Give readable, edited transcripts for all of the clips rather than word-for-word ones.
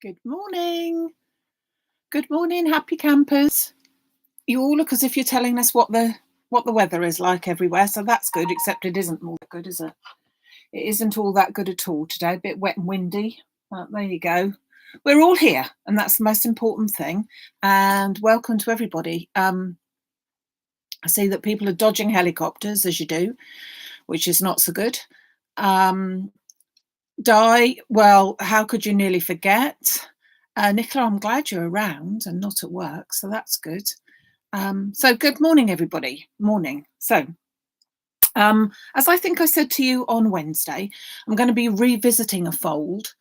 Good morning. Good morning, happy campers. You all look as if you're telling us what the weather is like everywhere, so that's good, except it isn't all that good, is it? It isn't all that good at all today, a bit wet and windy. Well, there you go. We're all here, and that's the most important thing. And welcome to everybody. I see that people are dodging helicopters, as you do, which is not so good. Di, well, how could you nearly forget? Nicola, I'm glad you're around and not at work, so that's good. So good morning, everybody. Morning. So, as I think I said to you on Wednesday, I'm going to be revisiting a fold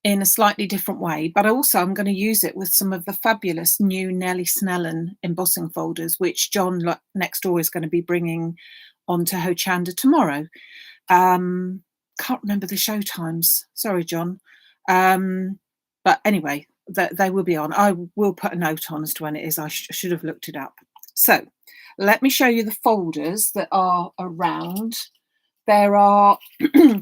in a slightly different way, but also I'm going to use it with some of the fabulous new Nellie Snellen embossing folders, which John next door is going to be bringing onto Hochanda tomorrow. Can't remember the show times. Sorry, John. But anyway, they will be on. I will put a note on as to when it is. I should have looked it up. So let me show you the folders that are around. There are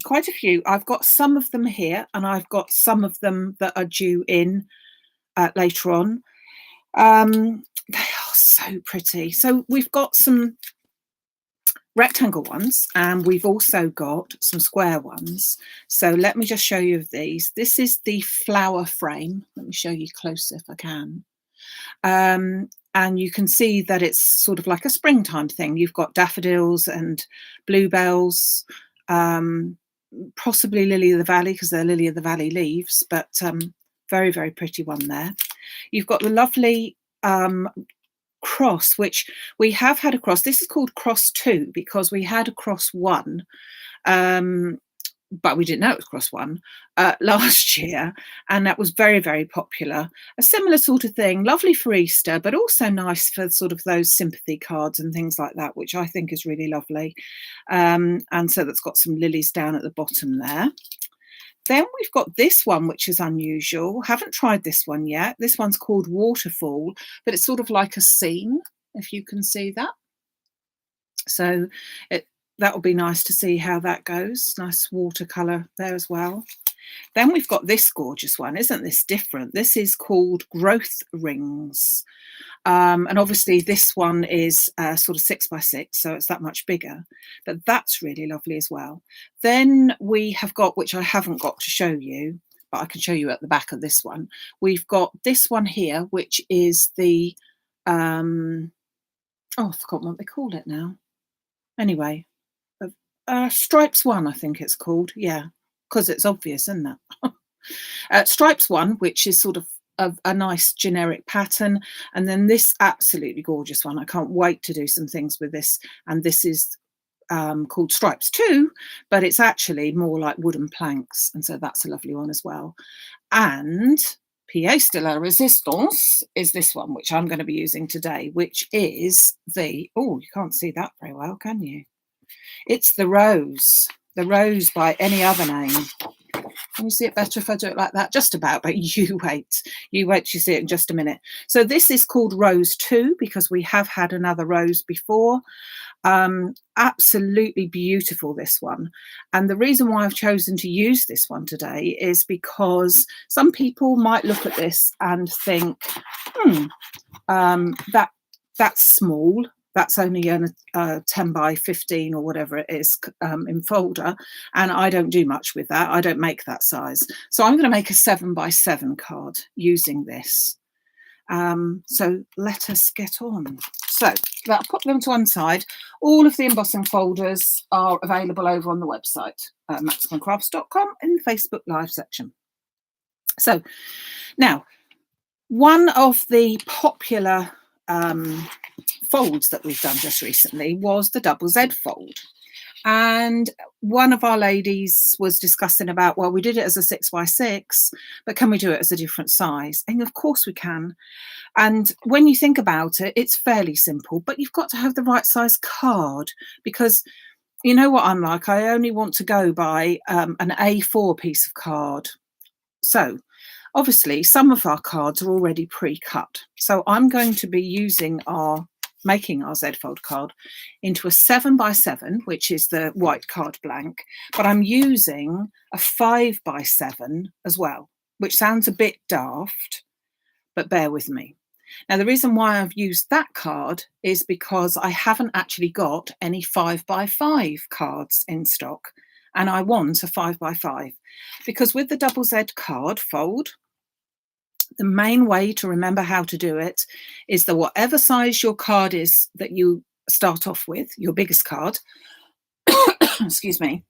quite a few. I've got some of them here, and I've got some of them that are due in later on. They are so pretty. So we've got some rectangle ones, and we've also got some square ones. So let me just show you these. This is the flower frame. Let me show you closer if I can. And you can see that it's sort of like a springtime thing. You've got daffodils and bluebells, possibly lily of the valley, because they're lily of the valley leaves, but very, very pretty one there. You've got the lovely cross, which we have had a cross. This is called cross 2 because we had a cross 1, but we didn't know it was cross 1 last year, and that was very, very popular. A similar sort of thing, lovely for Easter, but also nice for sort of those sympathy cards and things like that, which I think is really lovely. And so that's got some lilies down at the bottom there. Then we've got this one, which is unusual. Haven't tried this one yet. This one's called Waterfall, but it's sort of like a scene, if you can see that. So that will be nice to see how that goes. Nice watercolour there as well. Then we've got this gorgeous one. Isn't this different? This is called Growth Rings. And obviously this one is sort of 6x6, so it's that much bigger, but that's really lovely as well. Then we have got, which I haven't got to show you, but I can show you at the back of this one. We've got this one here, which is the, I've forgotten what they call it now. Anyway, Stripes 1, I think it's called. Yeah, because it's obvious, isn't it? Stripes 1, which is sort of a nice generic pattern, and then this absolutely gorgeous one. I can't wait to do some things with this, and this is called Stripes 2, but it's actually more like wooden planks, and so that's a lovely one as well. And pièce de la résistance is this one, which I'm going to be using today, which is the, you can't see that very well, can you? It's the Rose by any other name. Can you see it better if I do it like that? Just about, but you wait to see it in just a minute. So this is called Rose 2 because we have had another rose before. Absolutely beautiful, this one. And the reason why I've chosen to use this one today is because some people might look at this and think, that's small. That's only a 10 by 15 or whatever it is in folder. And I don't do much with that. I don't make that size. So I'm going to make a 7 by 7 card using this. So let us get on. So I'll put them to one side. All of the embossing folders are available over on the website, maximumcrafts.com, in the Facebook Live section. So now, one of the popular folds that we've done just recently was the double Z fold, and one of our ladies was discussing about, well, we did it as a 6x6, but can we do it as a different size? And of course we can. And when you think about it, it's fairly simple, but you've got to have the right size card, because you know what I'm like, I only want to go by an A4 piece of card. So obviously some of our cards are already pre-cut, so I'm going to be making our Z fold card into a 7 by 7, which is the white card blank, but I'm using a 5 by 7 as well. which sounds a bit daft, but bear with me. Now, the reason why I've used that card is because I haven't actually got any 5x5 cards in stock, and I want a 5x5 because with the double Z card fold, the main way to remember how to do it is that whatever size your card is that you start off with, your biggest card, excuse me,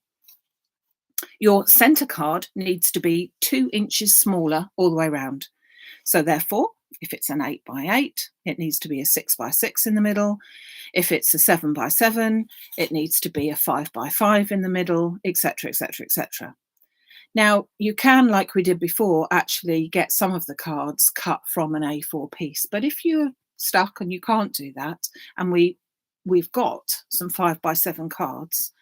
your center card needs to be 2 inches smaller all the way around. So therefore, if it's an 8x8, it needs to be a 6x6 in the middle. If it's a 7x7, it needs to be a 5x5 in the middle, etc., etc., etc. Now, you can, like we did before, actually get some of the cards cut from an A4 piece. But if you're stuck and you can't do that, and we've got some 5x7 cards,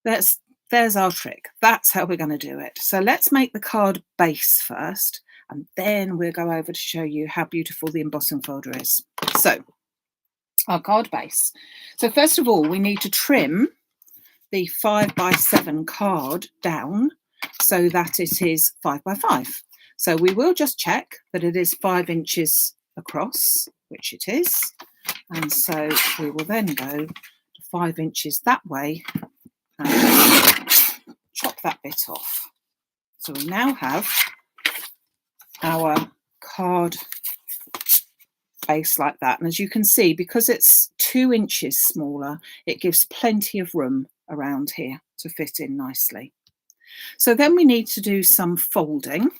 there's our trick. That's how we're going to do it. So let's make the card base first, and then we'll go over to show you how beautiful the embossing folder is. So our card base. So first of all, we need to trim the 5x7 card down so that it is 5x5. So we will just check that it is 5 inches across, which it is. And so we will then go to 5 inches that way and chop that bit off. So we now have our card base like that. And as you can see, because it's 2 inches smaller, it gives plenty of room around here to fit in nicely. So then we need to do some folding.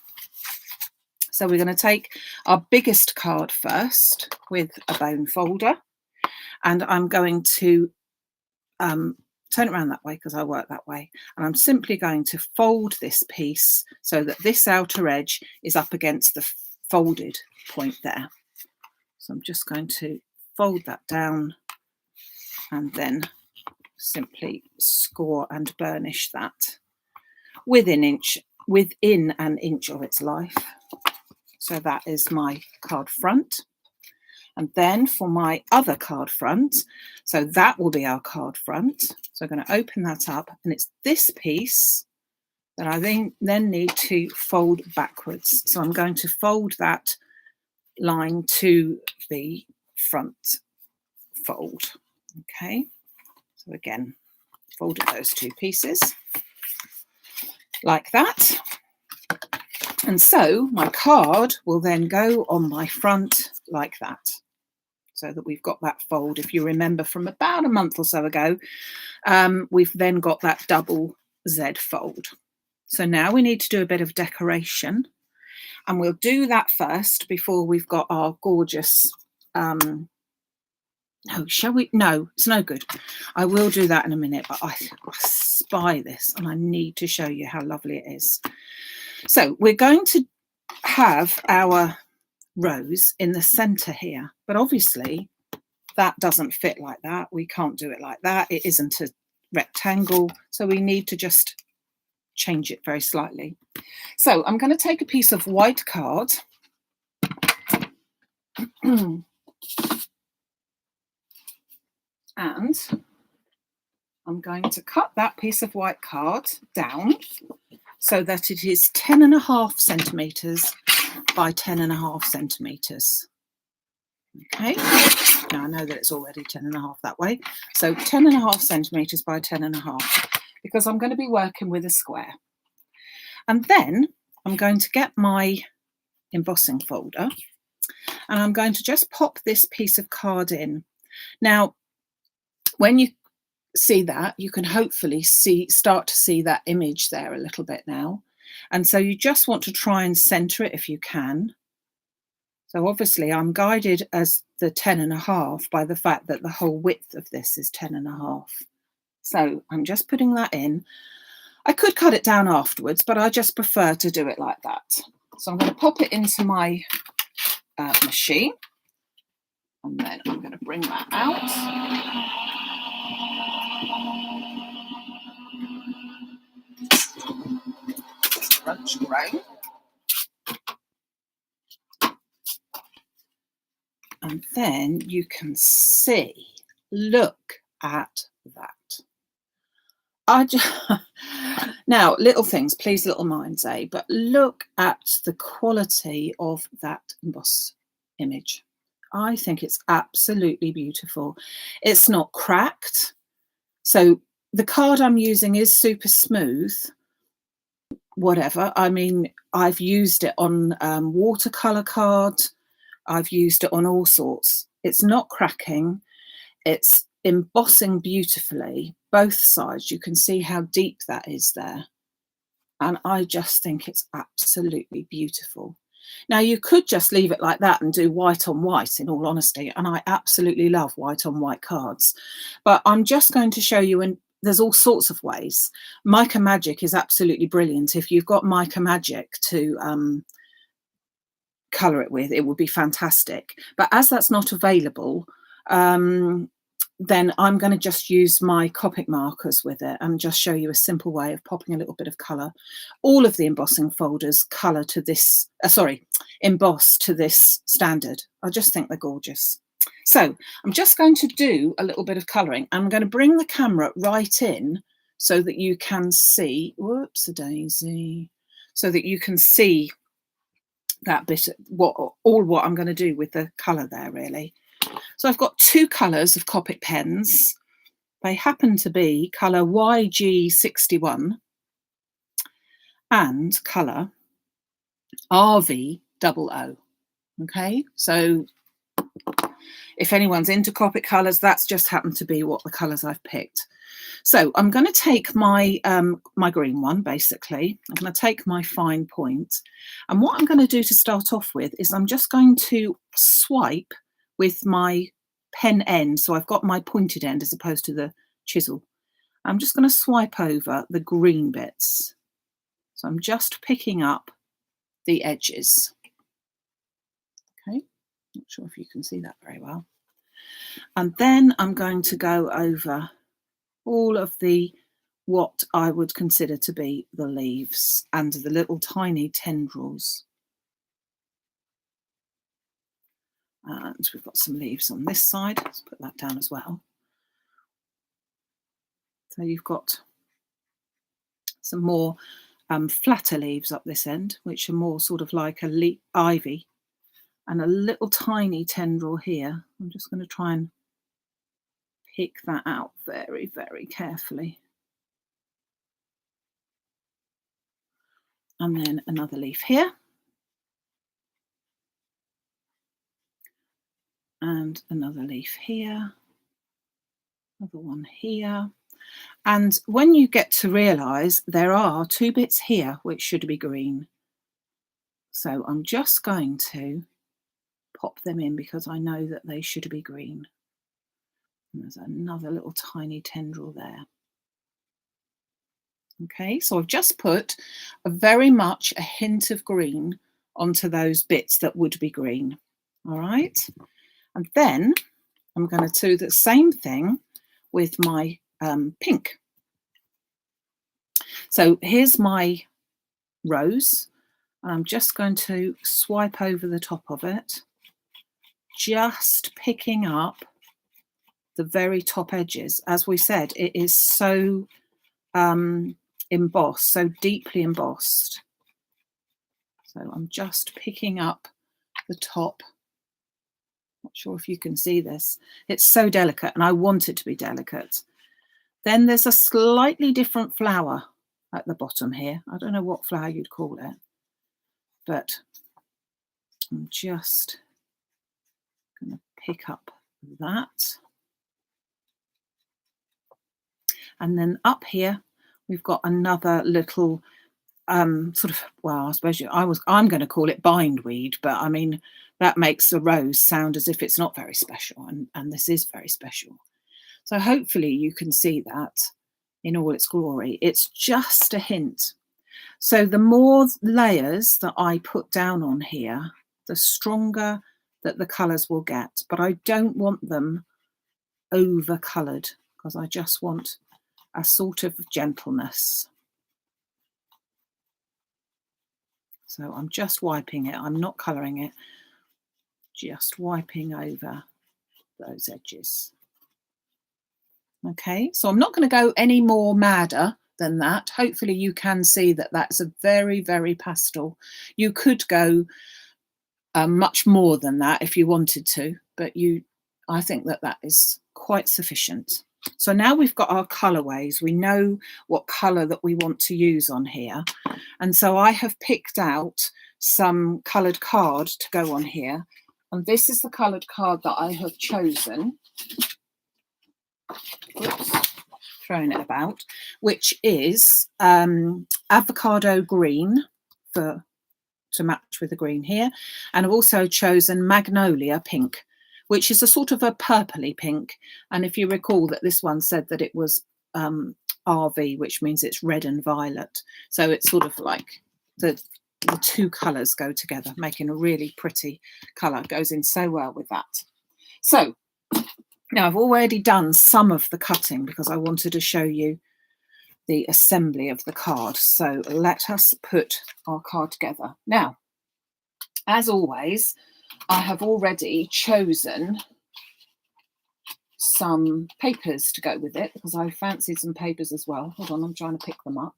So we're going to take our biggest card first with a bone folder, and I'm going to turn it around that way because I work that way, and I'm simply going to fold this piece so that this outer edge is up against the folded point there. So I'm just going to fold that down and then simply score and burnish that within an inch of its life. So that is my card front. And then for my other card front, so that will be our card front. So I'm going to open that up, and it's this piece that I then need to fold backwards. So I'm going to fold that line to the front fold. Okay, so again, folded those two pieces like that. And so my card will then go on my front like that, so that we've got that fold. If you remember from about a month or so ago, we've then got that double Z fold. So now we need to do a bit of decoration, and we'll do that first before we've got our gorgeous, no, shall we? No, it's no good. I will do that in a minute, but I spy this and I need to show you how lovely it is. So we're going to have our rose in the center here, but obviously that doesn't fit like that. We can't do it like that. It isn't a rectangle, so we need to just change it very slightly. So I'm going to take a piece of white card and I'm going to cut that piece of white card down so that it is 10.5 centimeters by 10.5 centimeters. Okay, now I know that it's already 10.5 that way. So 10.5 centimeters by 10.5, because I'm going to be working with a square. And then I'm going to get my embossing folder and I'm going to just pop this piece of card in. Now, when you see that, you can hopefully start to see that image there a little bit now. And so you just want to try and center it if you can. So obviously I'm guided as the 10.5 by the fact that the whole width of this is 10.5. So I'm just putting that in. I could cut it down afterwards, but I just prefer to do it like that. So I'm going to pop it into my machine, and then I'm going to bring that out. Crunch grown. And then you can see, look at that. I just now, little things, please, little minds, eh? But look at the quality of that embossed image. I think it's absolutely beautiful. It's not cracked. So the card I'm using is super smooth, whatever. I mean, I've used it on watercolor cards. I've used it on all sorts. It's not cracking. It's embossing beautifully, both sides. You can see how deep that is there. And I just think it's absolutely beautiful. Now, you could just leave it like that and do white on white, in all honesty, and I absolutely love white on white cards. But I'm just going to show you, and there's all sorts of ways. Mica Magic is absolutely brilliant. If you've got Mica Magic to colour it with, it would be fantastic. But as that's not available, then I'm going to just use my Copic markers with it and just show you a simple way of popping a little bit of colour. All of the embossing folders colour to this, emboss to this standard. I just think they're gorgeous. So I'm just going to do a little bit of colouring. I'm going to bring the camera right in so that you can see, whoops-a-daisy, so that you can see that bit, what I'm going to do with the colour there, really. So I've got two colours of Copic pens. They happen to be colour YG61 and colour RV00. Okay, so if anyone's into Copic colours, that's just happened to be what the colours I've picked. So I'm going to take my my green one, basically. I'm going to take my fine point. And what I'm going to do to start off with is I'm just going to swipe with my pen end. So I've got my pointed end as opposed to the chisel. I'm just going to swipe over the green bits. So I'm just picking up the edges. Okay, not sure if you can see that very well. And then I'm going to go over all of the what I would consider to be the leaves and the little tiny tendrils. And we've got some leaves on this side. Let's put that down as well. So you've got some more flatter leaves up this end, which are more sort of like a ivy, and a little tiny tendril here. I'm just going to try and pick that out very, very carefully. And then another leaf here. And another leaf here. Another one here. And when you get to realise there are two bits here which should be green. So I'm just going to pop them in because I know that they should be green. And there's another little tiny tendril there. Okay, so I've just put very much a hint of green onto those bits that would be green. All right, and then I'm going to do the same thing with my pink. So here's my rose, and I'm just going to swipe over the top of it, just picking up the very top edges. As we said, it is so embossed, so deeply embossed. So I'm just picking up the top. Not sure if you can see this. It's so delicate, and I want it to be delicate. Then there's a slightly different flower at the bottom here. I don't know what flower you'd call it, but I'm just going to pick up that. And then up here, we've got another little sort of, well, I suppose I'm going to call it bindweed, but I mean, that makes a rose sound as if it's not very special, and this is very special. So hopefully you can see that in all its glory. It's just a hint. So the more layers that I put down on here, the stronger that the colours will get, but I don't want them over coloured because I just want a sort of gentleness. So I'm just wiping it. I'm not colouring it, just wiping over those edges. Okay, so I'm not going to go any more madder than that. Hopefully you can see that that's a very, very pastel. You could go much more than that if you wanted to, but I think that that is quite sufficient. So now we've got our colorways. We know what color that we want to use on here. And so I have picked out some colored card to go on here. And this is the colored card that I have chosen. Oops, throwing it about, which is avocado green to match with the green here. And I've also chosen magnolia pink, which is a sort of a purpley pink. And if you recall that this one said that it was RV, which means it's red and violet. So it's sort of like the two colours go together, making a really pretty colour. Goes in so well with that. So now I've already done some of the cutting because I wanted to show you the assembly of the card. So let us put our card together. Now, as always, I have already chosen some papers to go with it because I fancied some papers as well. Hold on, I'm trying to pick them up.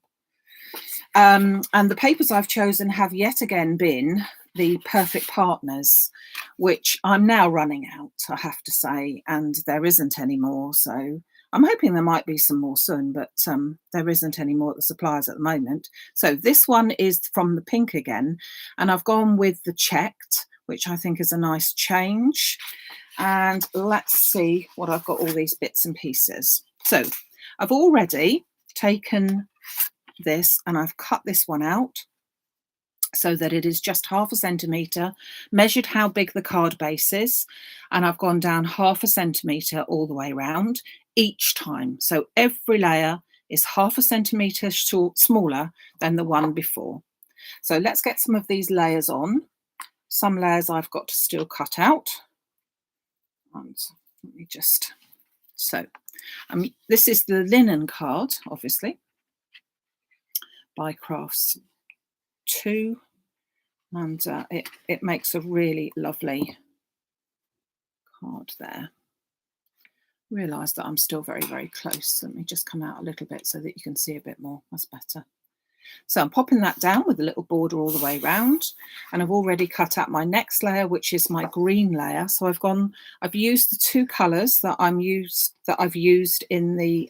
And the papers I've chosen have yet again been the Perfect Partners, which I'm now running out, I have to say, and there isn't any more. So I'm hoping there might be some more soon, but there isn't any more at the suppliers at the moment. So this one is from the pink again, and I've gone with the checked, which I think is a nice change. And let's see what I've got all these bits and pieces. So I've already taken this and I've cut this one out so that it is just 1/2 centimetre, measured how big the card base is, and I've gone down 1/2 centimetre all the way around each time. So every layer is 1/2 centimetre smaller than the one before. So let's get some of these layers on. Some layers I've got to still cut out. And let me just, so this is the linen card, obviously, by Crafts 2, and it makes a really lovely card there. Realise that I'm still very, very close. Let me just come out a little bit so that you can see a bit more. That's better. So I'm popping that down with a little border all the way around, and I've already cut out my next layer, which is my green layer. So I've used the two colours that I've used in the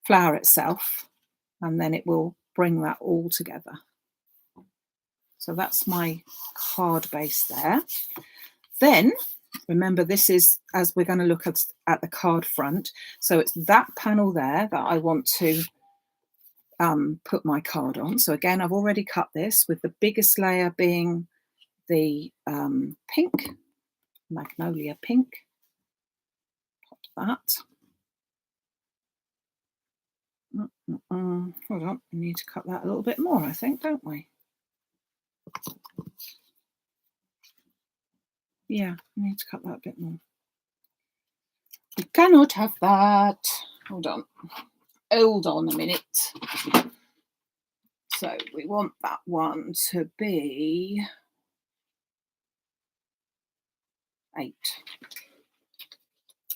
flower itself, and then it will bring that all together. So that's my card base there. Then remember, this is, as we're going to look at the card front, so it's that panel there that I want to put my card on. So again, I've already cut this, with the biggest layer being the pink, magnolia pink. Pop that. Hold on, we need to cut that a little bit more, I think, don't we? Yeah, we need to cut that a bit more. We cannot have that. Hold on a minute. So we want that one to be 8.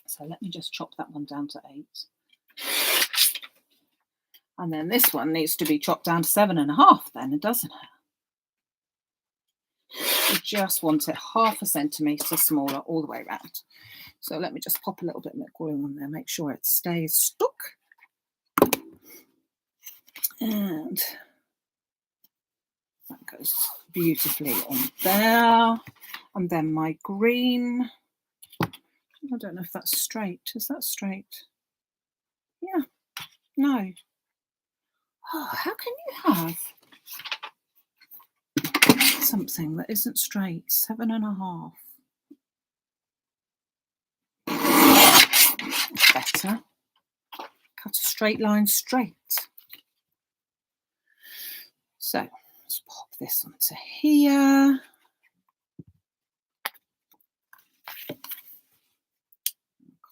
So let me just chop that one down to 8. And then this one needs to be chopped down to 7.5 then, doesn't it? We just want it 1/2 centimetre smaller all the way around. So let me just pop a little bit of glue on there, make sure it stays stuck. And that goes beautifully on there. And then my green, I don't know if that's straight. Is that straight? Yeah. No. Oh, how can you have something that isn't straight? 7.5. Better. Cut a straight line straight. So let's pop this onto here.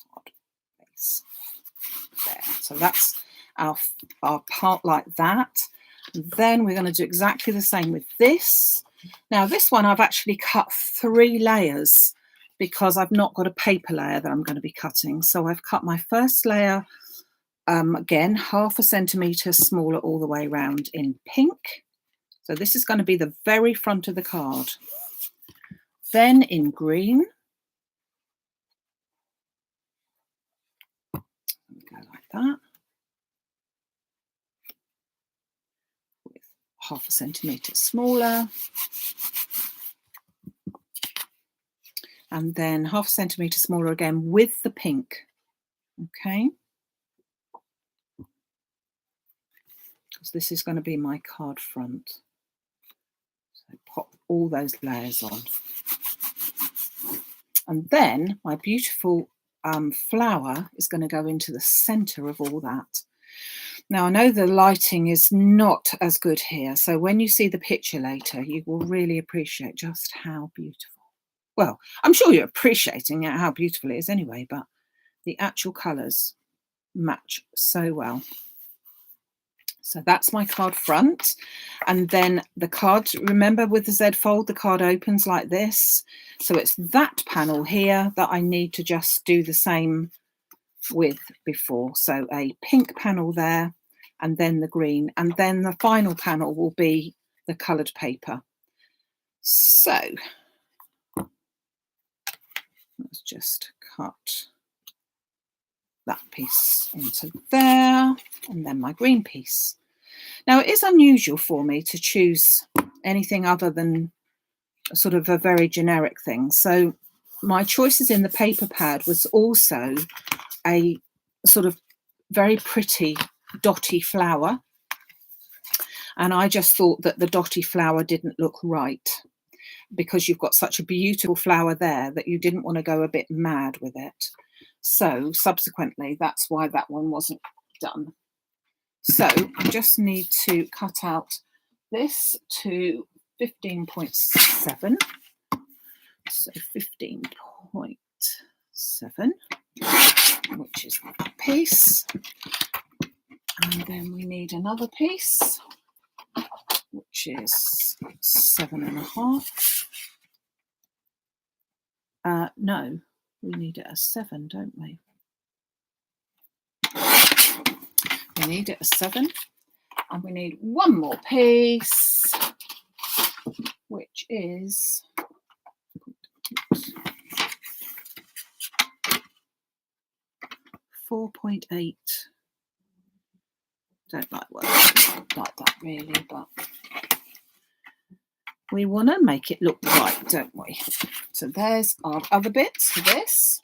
Card base there. So that's our part like that. Then we're going to do exactly the same with this. Now this one I've actually cut 3 layers because I've not got a paper layer that I'm going to be cutting. So I've cut my first layer, again, 1/2 centimetre smaller all the way around in pink. So this is going to be the very front of the card. Then in green, go like that, with 1/2 centimetre smaller. And then 1/2 centimetre smaller again with the pink. Okay. Because this is going to be my card front. So pop all those layers on. And then my beautiful flower is going to go into the centre of all that. Now, I know the lighting is not as good here, so when you see the picture later, you will really appreciate just how beautiful. Well, I'm sure you're appreciating how beautiful it is anyway, but the actual colours match so well. So that's my card front. And then the card, remember with the Z fold, the card opens like this. So it's that panel here that I need to just do the same with before. So a pink panel there, and then the green. And then the final panel will be the coloured paper. So let's just cut that piece into there, and then my green piece. Now, it is unusual for me to choose anything other than sort of a very generic thing. So my choices in the paper pad was also a sort of very pretty dotty flower. And I just thought that the dotty flower didn't look right, because you've got such a beautiful flower there that you didn't want to go a bit mad with it. So subsequently, that's why that one wasn't done. So I just need to cut out this to 15.7. So 15.7, which is that piece. And then we need another piece, which is 7.5. No, we need it as 7, don't we? We need it as 7, and we need one more piece, which is 4.8. Don't like words like that really, but we want to make it look right, don't we? So there's our other bits for this.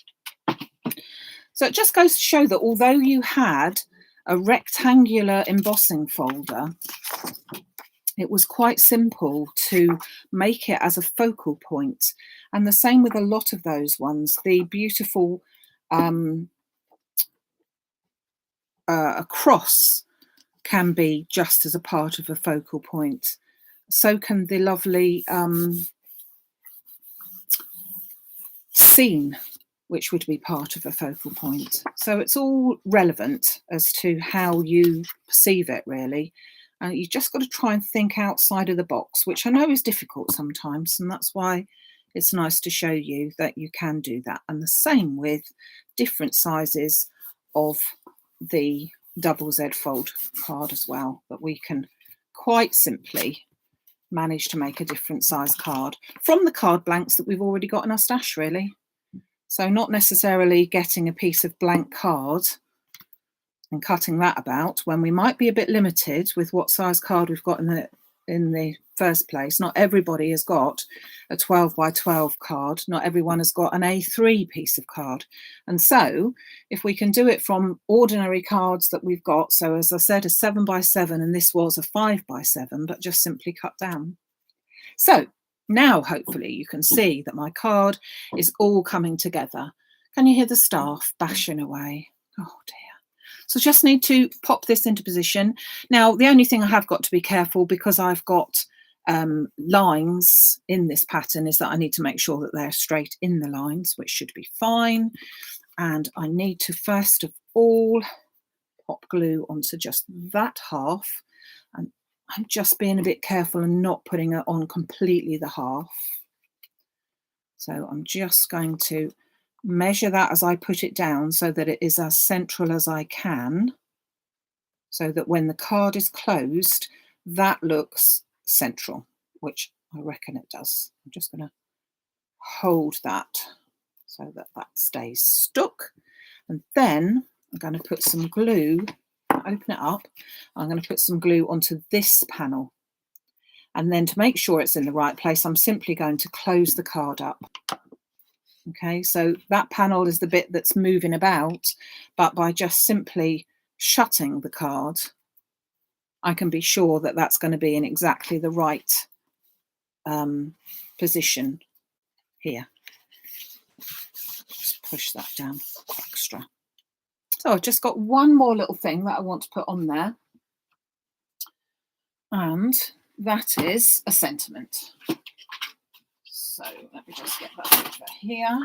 So it just goes to show that although you had a rectangular embossing folder, it was quite simple to make it as a focal point. And the same with a lot of those ones. The beautiful cross can be just as a part of a focal point. So can the lovely scene, which would be part of a focal point. So it's all relevant as to how you perceive it, really. You just got to try and think outside of the box, which I know is difficult sometimes, and that's why it's nice to show you that you can do that. And the same with different sizes of the double Z fold card as well, that we can quite simply manage to make a different size card from the card blanks that we've already got in our stash, really. So not necessarily getting a piece of blank card and cutting that about when we might be a bit limited with what size card we've got in the first place. Not everybody has got a 12 by 12 card. Not everyone has got an A3 piece of card. And so if we can do it from ordinary cards that we've got, so as I said, a 7 by 7, and this was a 5 by 7, but just simply cut down. So now hopefully you can see that my card is all coming together. Can you hear the staff bashing away? Oh dear. So just need to pop this into position. Now, the only thing I have got to be careful, because I've got lines in this pattern, is that I need to make sure that they're straight in the lines, which should be fine. And I need to first of all pop glue onto just that half. And I'm just being a bit careful and not putting it on completely the half. So I'm just going to measure that as I put it down so that it is as central as I can, so that when the card is closed, that looks central, which I reckon it does. I'm just going to hold that so that that stays stuck. And then I'm going to put some glue, open it up, I'm going to put some glue onto this panel. And then to make sure it's in the right place, I'm simply going to close the card up. Okay, so that panel is the bit that's moving about, but by just simply shutting the card, I can be sure that that's going to be in exactly the right position here. Just push that down extra. So I've just got one more little thing that I want to put on there, and that is a sentiment. So let me just get that over here.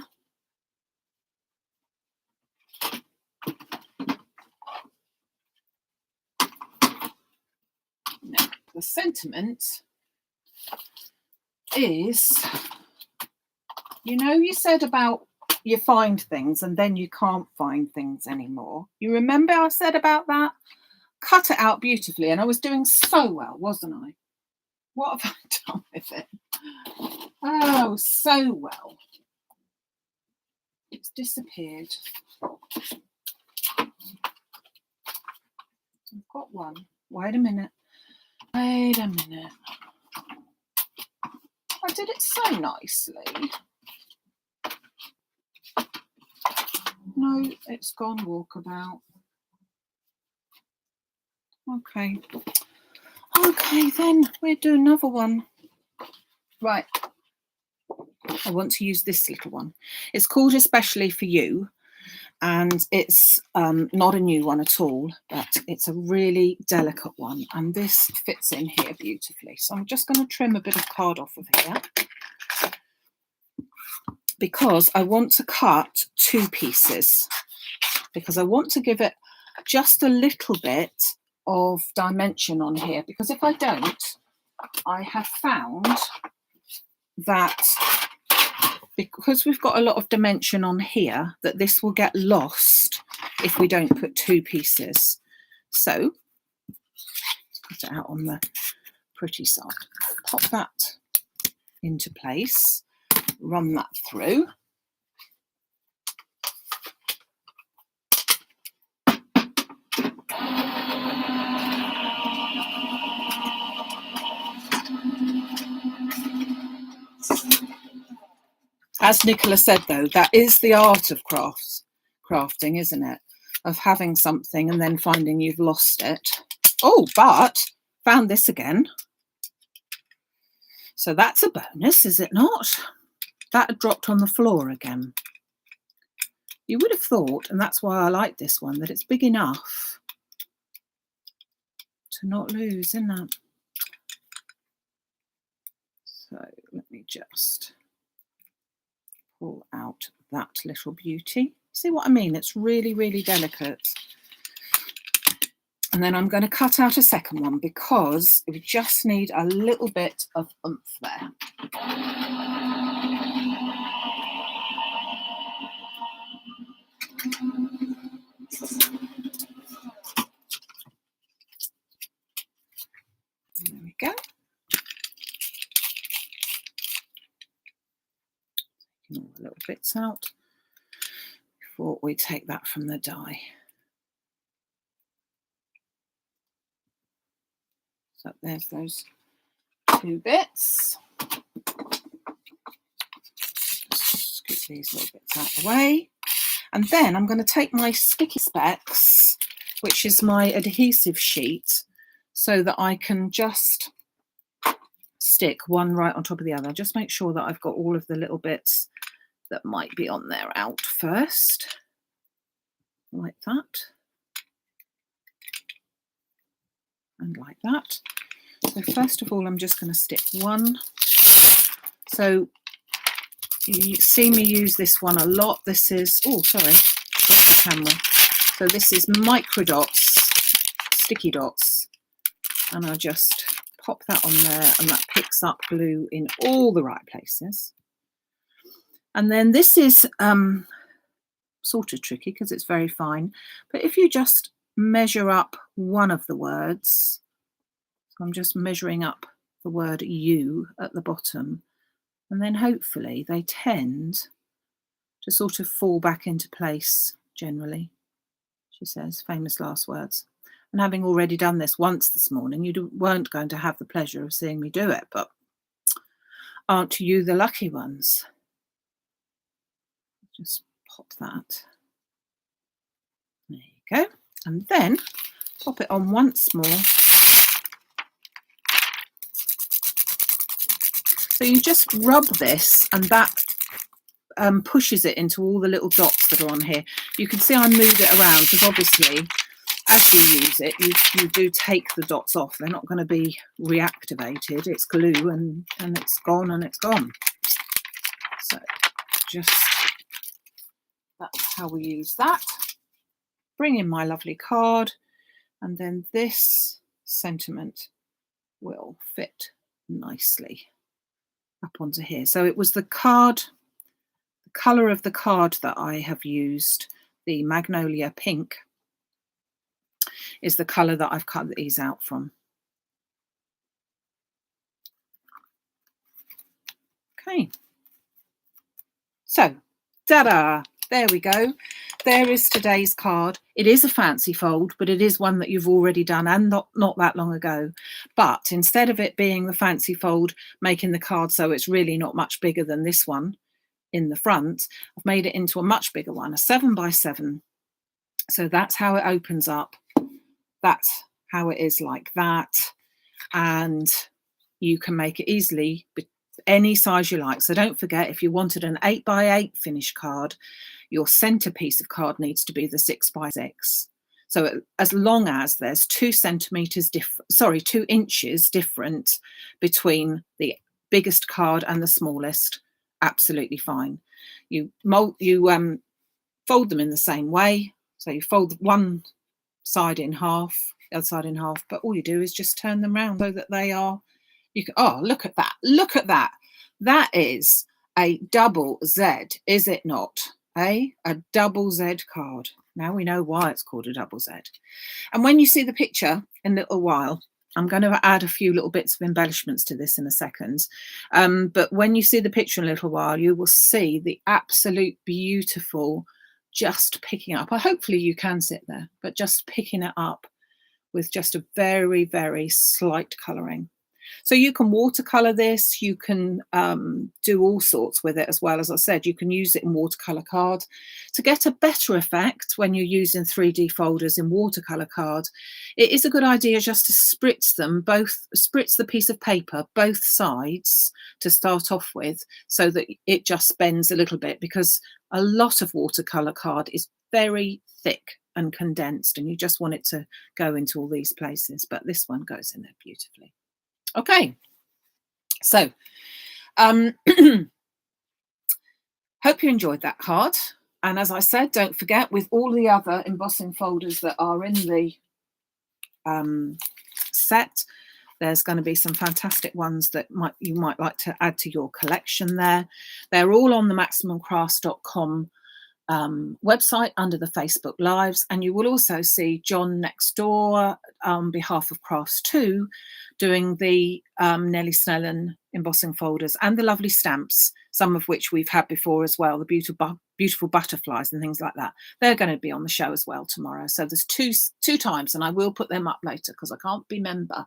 Now, the sentiment is, you know, you said about you find things and then you can't find things anymore. You remember I said about that? Cut it out beautifully, and I was doing so well, wasn't I? What have I done with it? Oh, so well. It's disappeared. I've got one. Wait a minute. Wait a minute. I did it so nicely. No, it's gone walkabout. Okay. Okay, then we'll do another one. Right. I want to use this little one. It's called Especially for You, and it's not a new one at all, but it's a really delicate one, and this fits in here beautifully. So I'm just going to trim a bit of card off of here, because I want to cut 2 pieces, because I want to give it just a little bit of dimension on here, because if I don't, I have found that because we've got a lot of dimension on here, that this will get lost if we don't put 2 pieces. So put it out on the pretty side, pop that into place, run that through. As Nicola said, though, that is the art of crafting, isn't it? Of having something and then finding you've lost it. Oh, but found this again. So that's a bonus, is it not? That had dropped on the floor again. You would have thought, and that's why I like this one, that it's big enough to not lose, isn't it? So let me just pull out that little beauty. See what I mean? It's really, really delicate. And then I'm going to cut out a second one because we just need a little bit of oomph there. There we go. Taking all the little bits out before we take that from the die. So there's those 2 bits. Scoop these little bits out of the way. And then I'm going to take my sticky specs, which is my adhesive sheet, so that I can just stick one right on top of the other. Just make sure that I've got all of the little bits that might be on there out first, like that. And like that. So first of all, I'm just going to stick one. So you see me use this one a lot. This is, oh, sorry, got the camera. So this is micro dots, sticky dots, and I just pop that on there, and that picks up glue in all the right places. And then this is sort of tricky because it's very fine. But if you just measure up one of the words, so I'm just measuring up the word you at the bottom, and then hopefully they tend to sort of fall back into place generally, she says, famous last words. And having already done this once this morning, you weren't going to have the pleasure of seeing me do it, but aren't you the lucky ones? Just pop that. There you go. And then pop it on once more. So you just rub this, and that pushes it into all the little dots that are on here. You can see I move it around because obviously as you use it, you do take the dots off. They're not going to be reactivated. It's glue and it's gone and it's gone. So just, that's how we use that. Bring in my lovely card, and then this sentiment will fit nicely up onto here. So it was the card, the colour of the card that I have used, the magnolia pink, is the colour that I've cut these out from. Okay. So, ta-da! There we go. There is today's card. It is a fancy fold, but it is one that you've already done, and not that long ago. But instead of it being the fancy fold, making the card so it's really not much bigger than this one in the front, I've made it into a much bigger one, a 7x7. So that's how it opens up. That's how it is like that. And you can make it easily any size you like. So don't forget, if you wanted an 8x8 finish card, your centerpiece of card needs to be the 6x6. So as long as there's 2 inches different between the biggest card and the smallest, absolutely fine. You fold them in the same way. So you fold one side in half, the other side in half, but all you do is just turn them around so that they are, you can, oh, look at that, look at that. That is a double Z, is it not? A double Z card. Now we know why it's called a double Z. And when you see the picture in a little while, I'm going to add a few little bits of embellishments to this in a second. But when you see the picture in a little while, you will see the absolute beautiful, just picking up. Hopefully you can sit there, but just picking it up with just a very, very slight colouring. So you can watercolour this, you can do all sorts with it as well. As I said, you can use it in watercolour card. To get a better effect when you're using 3D folders in watercolour card, it is a good idea just to spritz the piece of paper, both sides to start off with, so that it just bends a little bit, because a lot of watercolour card is very thick and condensed, and you just want it to go into all these places, but this one goes in there beautifully. Okay, so hope you enjoyed that card. And as I said, don't forget, with all the other embossing folders that are in the set, there's going to be some fantastic ones that you might like to add to your collection there. They're all on the MaximumCrafts.com website under the Facebook Lives, and you will also see John next door on behalf of Crafts 2 doing the Nellie Snellen embossing folders and the lovely stamps, some of which we've had before as well, the beautiful butterflies and things like that. They're going to be on the show as well tomorrow. So there's two times, and I will put them up later because I can't remember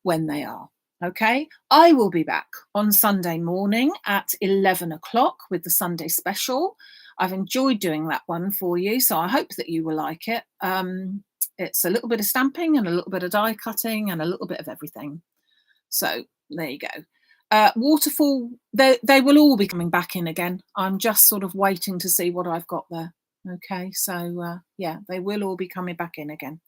when they are. Okay, I will be back on Sunday morning at 11 o'clock with the Sunday special. I've enjoyed doing that one for you, so I hope that you will like it. It's a little bit of stamping and a little bit of die cutting and a little bit of everything. So there you go. Waterfall, they will all be coming back in again. I'm just sort of waiting to see what I've got there. Okay, so yeah, they will all be coming back in again.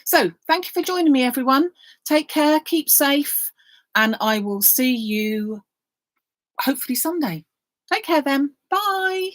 So thank you for joining me, everyone. Take care, keep safe, and I will see you hopefully Sunday. Take care then. Bye.